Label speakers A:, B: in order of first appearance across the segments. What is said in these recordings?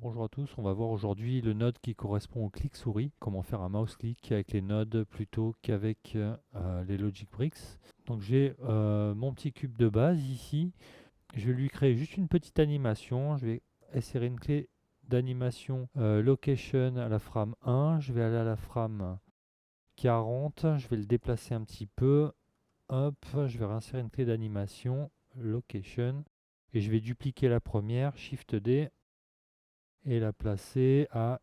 A: Bonjour à tous, on va voir aujourd'hui le node qui correspond au clic-souris, comment faire un mouse-click avec les nodes plutôt qu'avec les Logic Bricks. Donc j'ai mon petit cube de base ici, je vais lui créer juste une petite animation, je vais insérer une clé d'animation location à la frame 1, je vais aller à la frame 40, je vais le déplacer un petit peu, hop, je vais réinsérer une clé d'animation location et je vais dupliquer la première, Shift D, et la placer à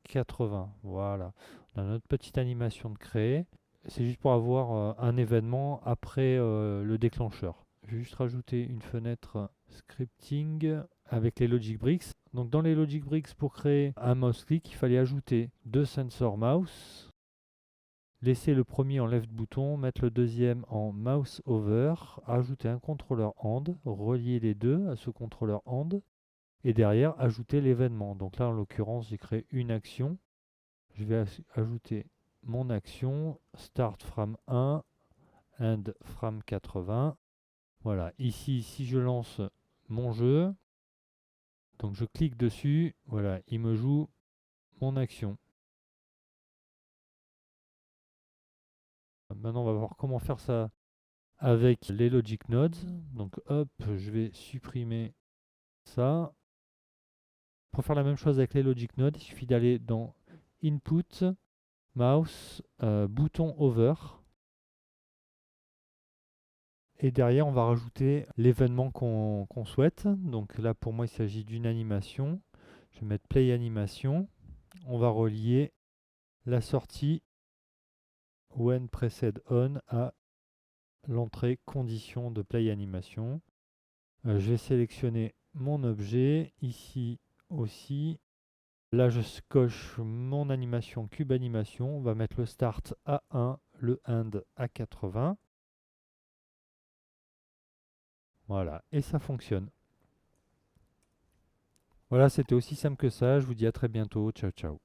A: 80. Voilà. On a notre petite animation de créer. C'est juste pour avoir un événement après le déclencheur. Je vais juste rajouter une fenêtre scripting avec les Logic Bricks. Donc dans les Logic Bricks, pour créer un mouse click, il fallait ajouter deux sensors mouse, laisser le premier en left bouton, mettre le deuxième en mouse over, ajouter un contrôleur hand, relier les deux à ce contrôleur hand, et derrière ajouter l'événement. Donc là en l'occurrence j'ai créé une action. Je vais ajouter mon action start frame 1 and frame 80. Voilà, ici si je lance mon jeu, donc je clique dessus, voilà, il me joue mon action. Maintenant on va voir comment faire ça avec les Logic Nodes. Donc hop, je vais supprimer ça. Pour faire la même chose avec les Logic Nodes, il suffit d'aller dans Input, Mouse, bouton Over. Et derrière, on va rajouter l'événement qu'on souhaite. Donc là, pour moi, il s'agit d'une animation. Je vais mettre Play Animation. On va relier la sortie When Precede On à l'entrée condition de Play Animation. Je vais sélectionner mon objet, ici aussi. Là, je coche mon animation Cube Animation. On va mettre le Start à 1, le End à 80. Voilà, et ça fonctionne. Voilà, c'était aussi simple que ça. Je vous dis à très bientôt. Ciao, ciao.